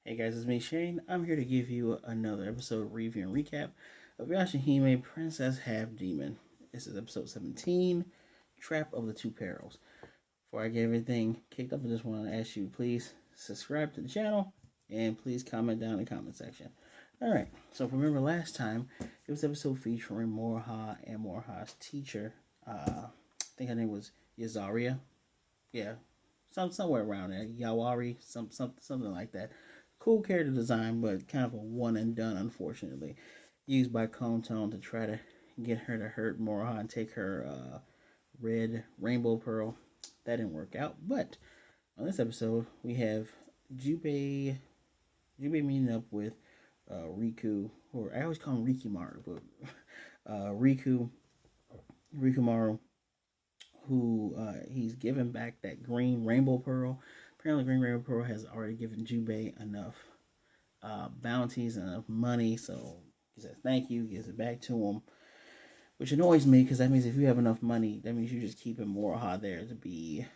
Hey guys, it's me Shane. I'm here to give you another episode review and recap of Yashahime Princess Half Demon. This is episode 17, Trap of the Two Perils. Before I get everything kicked up, I just want to ask you please subscribe to the channel and please comment down in the comment section. Alright, so if you remember last time, it was episode featuring Moroha and Moroha's teacher. I think her name was Yazaria. Yeah, somewhere around there. Yawari, something like that. Cool character design, but kind of a one and done, unfortunately. Used by Tone to try to get her to hurt Moroha and take her red rainbow pearl. That didn't work out. But on this episode, we have Jubei meeting up with Riku, or I always call him Rikumaru, but Rikumaru, who he's given back that green rainbow pearl. Apparently, Green Rainbow Pearl has already given Jubei enough bounties and enough money, so he says thank you, gives it back to him, which annoys me because that means if you have enough money, that means you're just keeping Moroha there to be,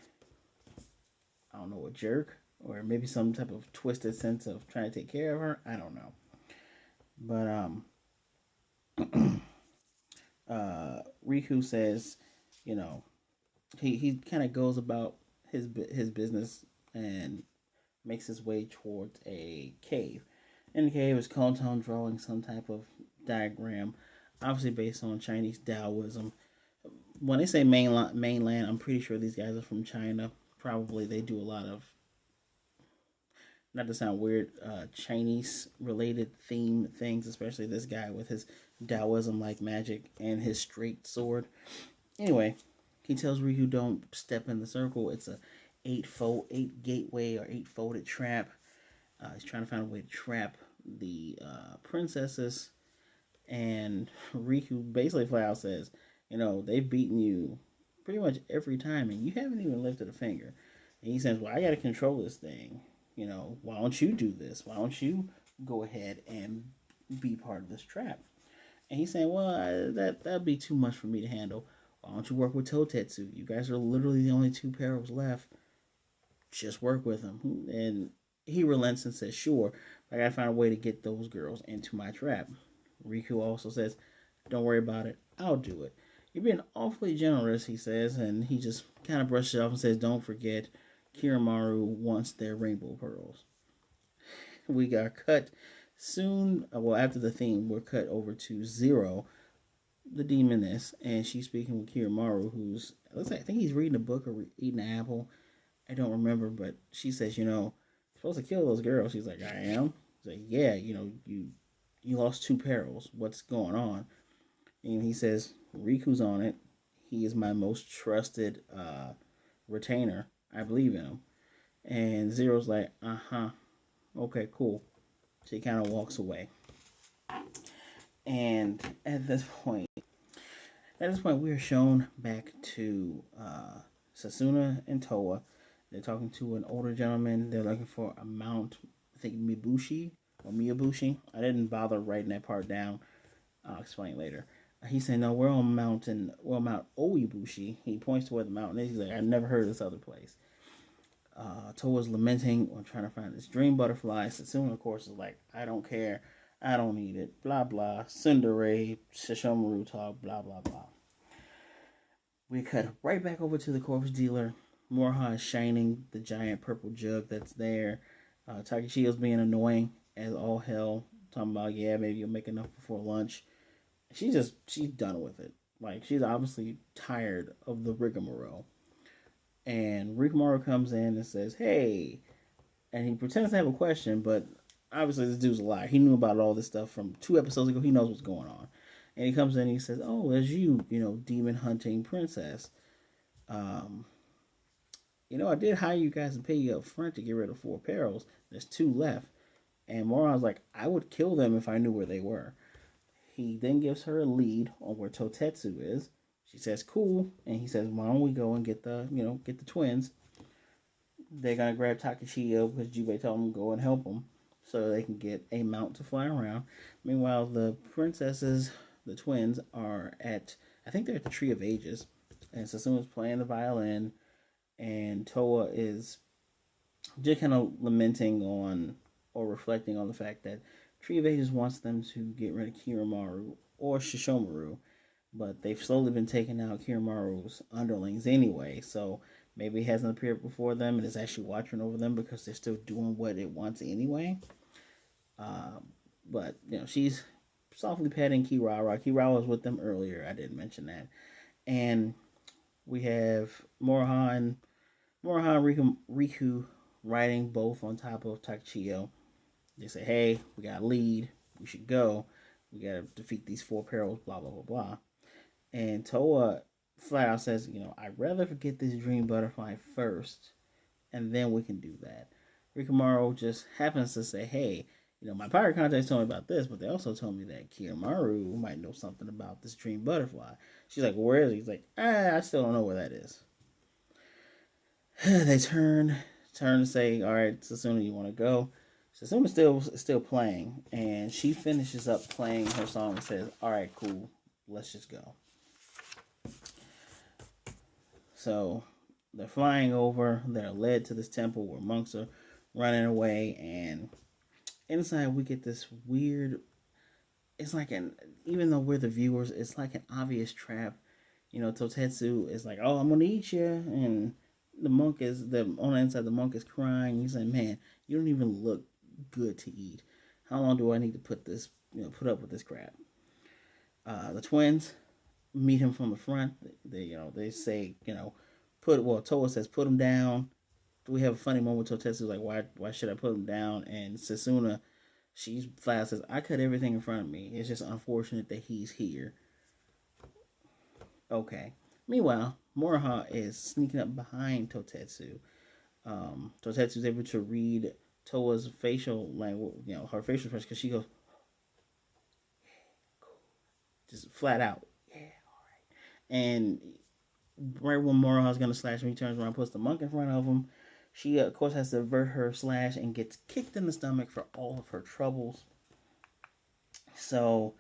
I don't know, a jerk, or maybe some type of twisted sense of trying to take care of her. I don't know, but Riku says, you know, he kind of goes about his business and makes his way towards a cave. In the cave is Konton drawing some type of diagram, obviously based on Chinese Taoism. When they say mainland, I'm pretty sure these guys are from China. Probably they do a lot of, not to sound weird, Chinese related theme things, especially this guy with his Taoism like magic and his straight sword. Anyway, he tells Ryu don't step in the circle. It's a eight gateway or eight folded trap. He's trying to find a way to trap the princesses, and Riku basically flat out says, they've beaten you pretty much every time, and you haven't even lifted a finger. And he says, well, I got to control this thing. Why don't you do this? Why don't you go ahead and be part of this trap? And he's saying, well, that'd be too much for me to handle. Why don't you work with Totetsu? You guys are literally the only two Perils left. Just work with them. And he relents and says, sure, but I gotta find a way to get those girls into my trap. Riku also says, don't worry about it. I'll do it. You're being awfully generous, he says, and he just kind of brushes it off and says, don't forget, Kiramaru wants their rainbow pearls. We got cut soon, well, after the theme, we're cut over to Zero, the demoness, and she's speaking with Kiramaru, who's, looks like, I think he's reading a book or eating an apple. I don't remember, but she says, you're supposed to kill those girls. She's like, I am. He's like, yeah, you lost two Perils. What's going on? And he says, Riku's on it. He is my most trusted retainer. I believe in him. And Zero's like, okay, cool. So he kind of walks away. And at this point, we are shown back to Sasuna and Toa. They're talking to an older gentleman. They're looking for a mount, I think Mibushi or Miyabushi. I didn't bother writing that part down. I'll explain later. He's saying, no, we're on Mount Oibushi. He points to where the mountain is. He's like, I've never heard of this other place. Toa's lamenting or trying to find this dream butterfly. Sasuna, of course, is like, I don't care. I don't need it. Blah, blah. Tsundere, Shishomaru talk, blah, blah, blah. We cut right back over to the corpse dealer. Moroha is shining the giant purple jug that's there. Takeshi's being annoying as all hell. Talking about, yeah, maybe you'll make enough before lunch. She's done with it. Like, she's obviously tired of the rigmarole. And Rikumaru comes in and says, hey. And he pretends to have a question, but obviously this dude's a liar. He knew about all this stuff from 2 episodes ago. He knows what's going on. And he comes in and he says, oh, there's you, demon hunting princess. I did hire you guys and pay you up front to get rid of 4 Perils. There's 2 left. And Moron's like, I would kill them if I knew where they were. He then gives her a lead on where Totetsu is. She says, cool. And he says, why don't we go and get the twins. They're going to grab Takeshiyo because Jubei told them to go and help them so they can get a mount to fly around. Meanwhile, the princesses, the twins, are I think they're at the Tree of Ages. And Sasuna's playing the violin. And Toa is just kind of lamenting on or reflecting on the fact that Tree of Ages wants them to get rid of Kiromaru or Shishomaru, but they've slowly been taking out Kiromaru's underlings anyway, so maybe it hasn't appeared before them and is actually watching over them because they're still doing what it wants anyway. Uh, but, she's softly petting Kirara. Kirara was with them earlier. I didn't mention that. And we have Moroha and Riku riding both on top of Takachio. They say, hey, we got a lead. We should go. We got to defeat these four perils, blah, blah, blah, blah. And Toa flat out says, I'd rather forget this dream butterfly first, and then we can do that. Rikumaru just happens to say, hey, my pirate contacts told me about this, but they also told me that Kiyomaru might know something about this dream butterfly. She's like, where is he? He's like, I still don't know where that is. They turn to say, all right, Sasuna, you want to go? Sasuna's still playing, and she finishes up playing her song and says, all right, cool, let's just go. So they're flying over. They're led to this temple where monks are running away, and inside we get this weird. It's like even though we're the viewers, it's like an obvious trap. Totetsu is like, "Oh, I'm gonna eat you," and the monk is on the inside. The monk is crying. He's like, "Man, you don't even look good to eat. How long do I need to put up with this crap?" The twins meet him from the front. They say, Toa says, put him down. We have a funny moment with Totetsu, like, why should I put him down? And Sasuna, she flat says, I cut everything in front of me. It's just unfortunate that he's here. Okay. Meanwhile, Moroha is sneaking up behind Totetsu. Totetsu's able to read Toa's facial language, her facial expression, because she goes, just flat out, yeah, all right. And right when Moroha's gonna slash him, he turns around, puts the monk in front of him. She, of course, has to avert her slash and gets kicked in the stomach for all of her troubles. So,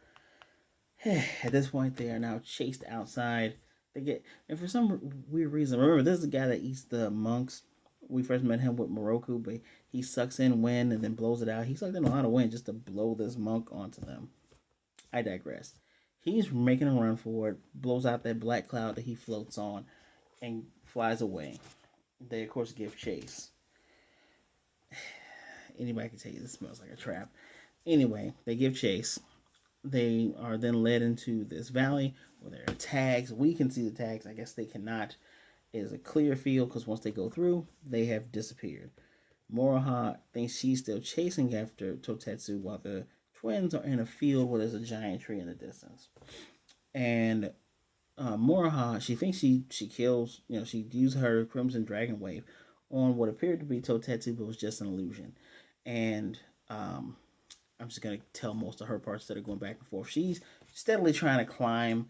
at this point, they are now chased outside. And for some weird reason, remember, this is the guy that eats the monks. We first met him with Moroku, but he sucks in wind and then blows it out. He sucked in a lot of wind just to blow this monk onto them. I digress. He's making a run for it, blows out that black cloud that he floats on, and flies away. They, of course, give chase. Anybody can tell you this smells like a trap. Anyway, they give chase. They are then led into this valley where there are tags. We can see the tags. I guess they cannot. It is a clear field because once they go through, they have disappeared. Moroha thinks she's still chasing after Totetsu while the twins are in a field where there's a giant tree in the distance. And Moroha, she thinks she kills, she used her Crimson Dragon Wave on what appeared to be Totetsu, but was just an illusion. And I'm just going to tell most of her parts that are going back and forth. She's steadily trying to climb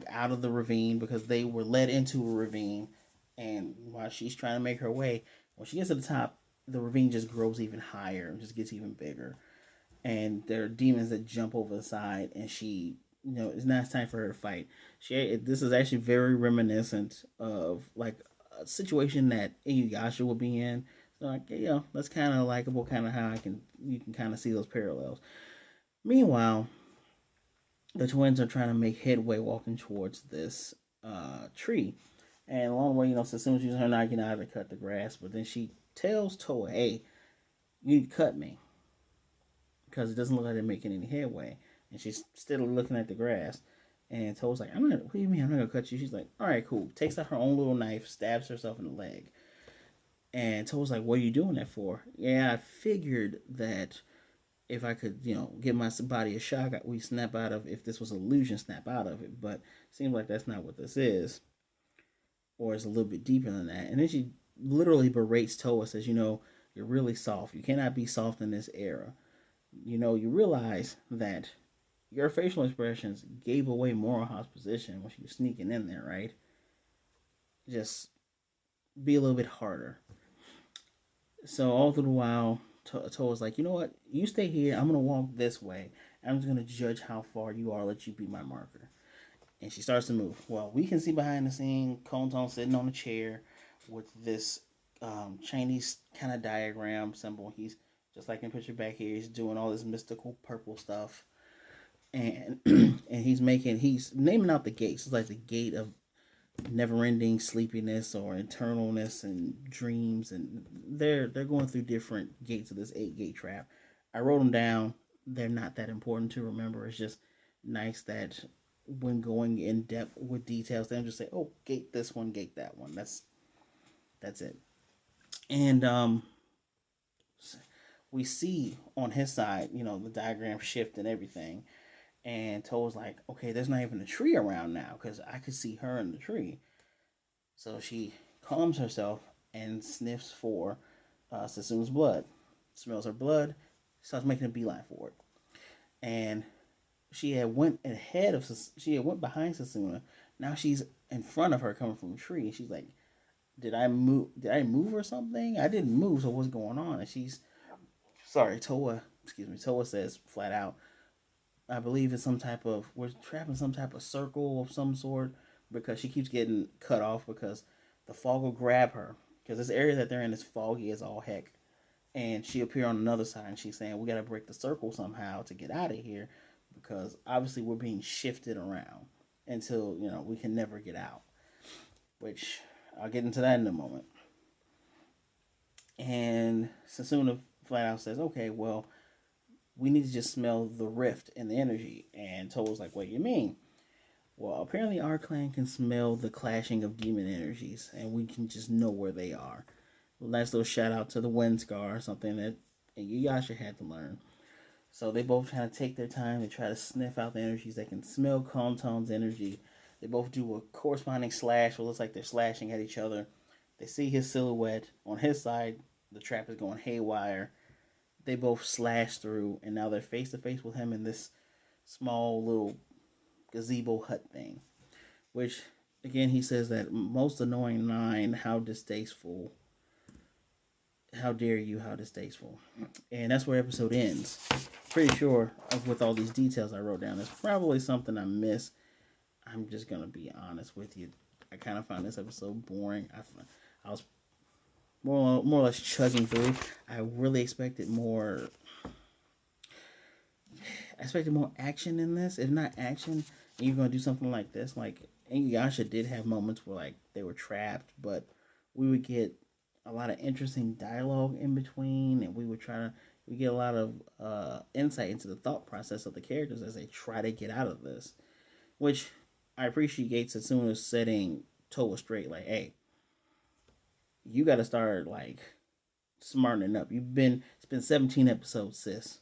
out of the ravine because they were led into a ravine. And while she's trying to make her way, when she gets to the top, the ravine just grows even higher and just gets even bigger. And there are demons that jump over the side, and she, it's not time for her to fight. This is actually very reminiscent of like a situation that Inuyasha would be in. So like, that's kind of likable, kind of how you can kind of see those parallels. Meanwhile, the twins are trying to make headway walking towards this tree. And along the way, Sasuna uses her knife to cut the grass, but then she tells Toa, hey, you need to cut me because it doesn't look like they're making any headway. And she's still looking at the grass. And Toa's like, what do you mean I'm not going to cut you? She's like, all right, cool. Takes out her own little knife, stabs herself in the leg. And Toa's like, what are you doing that for? Yeah, I figured that if I could, give my body a shock, we snap out of, if this was an illusion, snap out of it. But it seems like that's not what this is. Or it's a little bit deeper than that. And then she literally berates Toa, says, you're really soft. You cannot be soft in this era. You realize that your facial expressions gave away Moroha's position when she was sneaking in there, right? Just be a little bit harder. So all through the while, Toa's like, you know what? You stay here. I'm going to walk this way. I'm just going to judge how far you are, let you be my marker. And she starts to move. Well, we can see behind the scene, Konton sitting on a chair with this Chinese kind of diagram symbol. He's Just like in picture back here, he's doing all this mystical purple stuff, and and he's naming out the gates. It's like the gate of never-ending sleepiness or internalness and dreams, and they're going through different gates of this 8-gate trap. I wrote them down. They're not that important to remember. It's just nice that when going in depth with details, they don't just say, "Oh, gate this one, gate that one." That's it. And we see on his side, the diagram shift and everything. And Toa's like, "Okay, there's not even a tree around now because I could see her in the tree." So she calms herself and sniffs for Sasuna's blood. Smells her blood, starts making a beeline for it. And she had went behind Sasuna. Now she's in front of her coming from a tree. She's like, Did I move or something? I didn't move, so what's going on? And she's sorry, Toa, excuse me, Toa says flat out, I believe it's we're trapped in some type of circle of some sort because she keeps getting cut off because the fog will grab her. Because this area that they're in is foggy as all heck. And she appear on another side and she's saying, we got to break the circle somehow to get out of here because obviously we're being shifted around until, we can never get out. Which I'll get into that in a moment. And Sasuna flat out says, okay, well, we need to just smell the rift in the energy. And Toa's like, what do you mean? Well, apparently our clan can smell the clashing of demon energies, and we can just know where they are. Nice little shout out to the Wind Scar, something that Inuyasha had to learn. So they both kind of take their time. They try to sniff out the energies. They can smell Konton's energy. They both do a corresponding slash, where it looks like they're slashing at each other. They see his silhouette. On his side, the trap is going haywire. They both slash through, and now they're face to face with him in this small little gazebo hut thing. Which, again, he says that most annoying line, how distasteful. How dare you, how distasteful. And that's where episode ends. Pretty sure with all these details I wrote down, there's probably something I missed. I'm just going to be honest with you. I kind of found this episode boring. I was more or less chugging through. I really expected more. I expected more action in this. If not action, and you're going to do something like this. Like, Inuyasha did have moments where, like, they were trapped, but we would get a lot of interesting dialogue in between, and we get a lot of insight into the thought process of the characters as they try to get out of this, which I appreciate Sasuna setting Toa straight, like, hey, you got to start, like, smartening up. It's been 17 episodes, sis.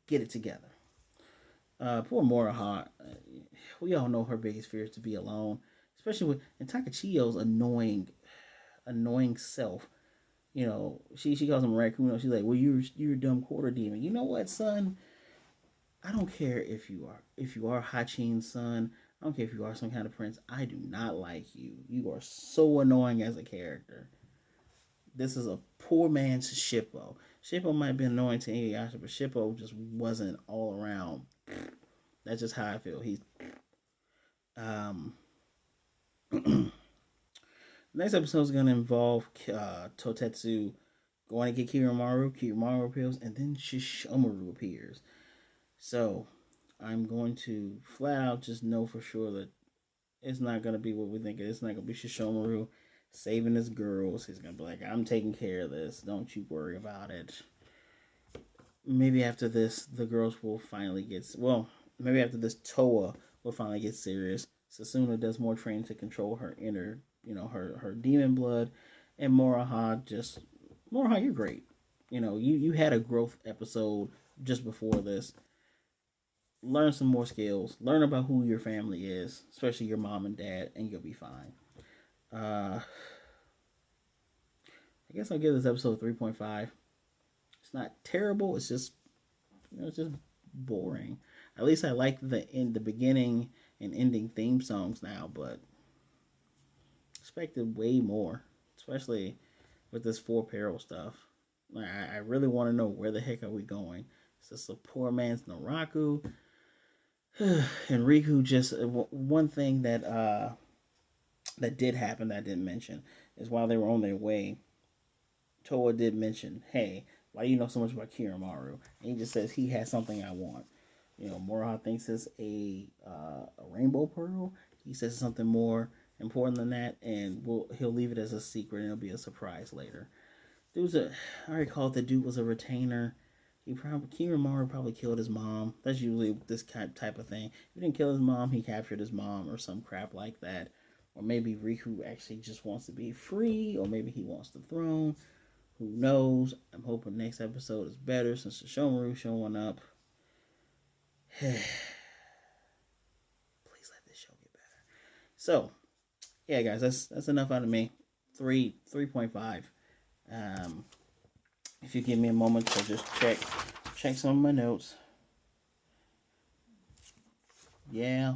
Get it together. Poor Moroha. We all know her biggest fear is to be alone, especially with and Takachiyo's annoying self. She calls him Rikumaru. She's like, well, you're a dumb quarter demon. You know what, son? I don't care if you are Hachin's son. I don't care if you are some kind of prince. I do not like you. You are so annoying as a character. This is a poor man's Shippo. Shippo might have been annoying to Inuyasha, but Shippo just wasn't all around. That's just how I feel. He's next episode is going to involve Totetsu going to get Kiyomaru. Kiyomaru appears, and then Shishomaru appears. So I'm going to flat out just know for sure that it's not going to be what we think it is. It's not going to be Shishomaru saving his girls. He's going to be like, I'm taking care of this. Don't you worry about it. Maybe after this, the girls will finally get... Well, maybe after this, Toa will finally get serious. Sasuna does more training to control her inner, her demon blood. And Moroha, you're great. You had a growth episode just before this. Learn some more skills. Learn about who your family is, especially your mom and dad, and you'll be fine. I guess I'll give this episode 3.5. It's not terrible. It's just, it's just boring. At least I like the beginning and ending theme songs now, but expected way more, especially with this Perils stuff. I really want to know where the heck are we going. Is this a poor man's Naraku? And Riku just one thing that did happen that I didn't mention is while they were on their way, Toa did mention, hey, why do you know so much about Kirimaru? And he just says he has something I want. Moroha thinks it's a rainbow pearl. He says it's something more important than that, and he'll leave it as a secret, and it'll be a surprise later. I recall the dude was a retainer. Kirimaru probably killed his mom. That's usually this type of thing. If he didn't kill his mom, he captured his mom or some crap like that. Or maybe Riku actually just wants to be free, or maybe he wants the throne. Who knows? I'm hoping next episode is better since the Shomaru showing up. Please let this show get better. So, yeah, guys, that's enough out of me. 3.5. If you give me a moment to just check some of my notes. Yeah,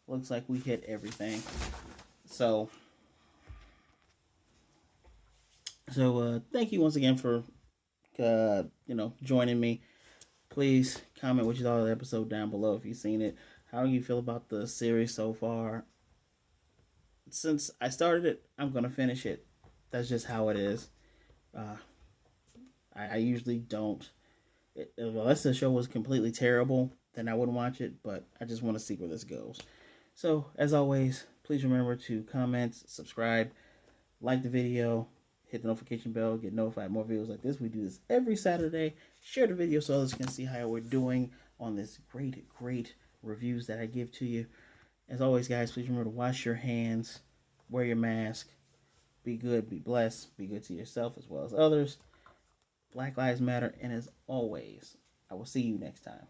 looks like we hit everything. So thank you once again for joining me. Please comment what you thought of the episode down below if you've seen it. How do you feel about the series so far? Since I started it, I'm gonna finish it. That's just how it is. I usually don't. Unless the show was completely terrible, then I wouldn't watch it. But I just want to see where this goes. So as always, please remember to comment, subscribe, like the video, hit the notification bell, get notified more videos like this. We do this every Saturday. Share the video so others can see how we're doing on this great reviews that I give to you. As always, guys, please remember to wash your hands, wear your mask, be good, be blessed, be good to yourself as well as others. Black Lives Matter, and as always, I will see you next time.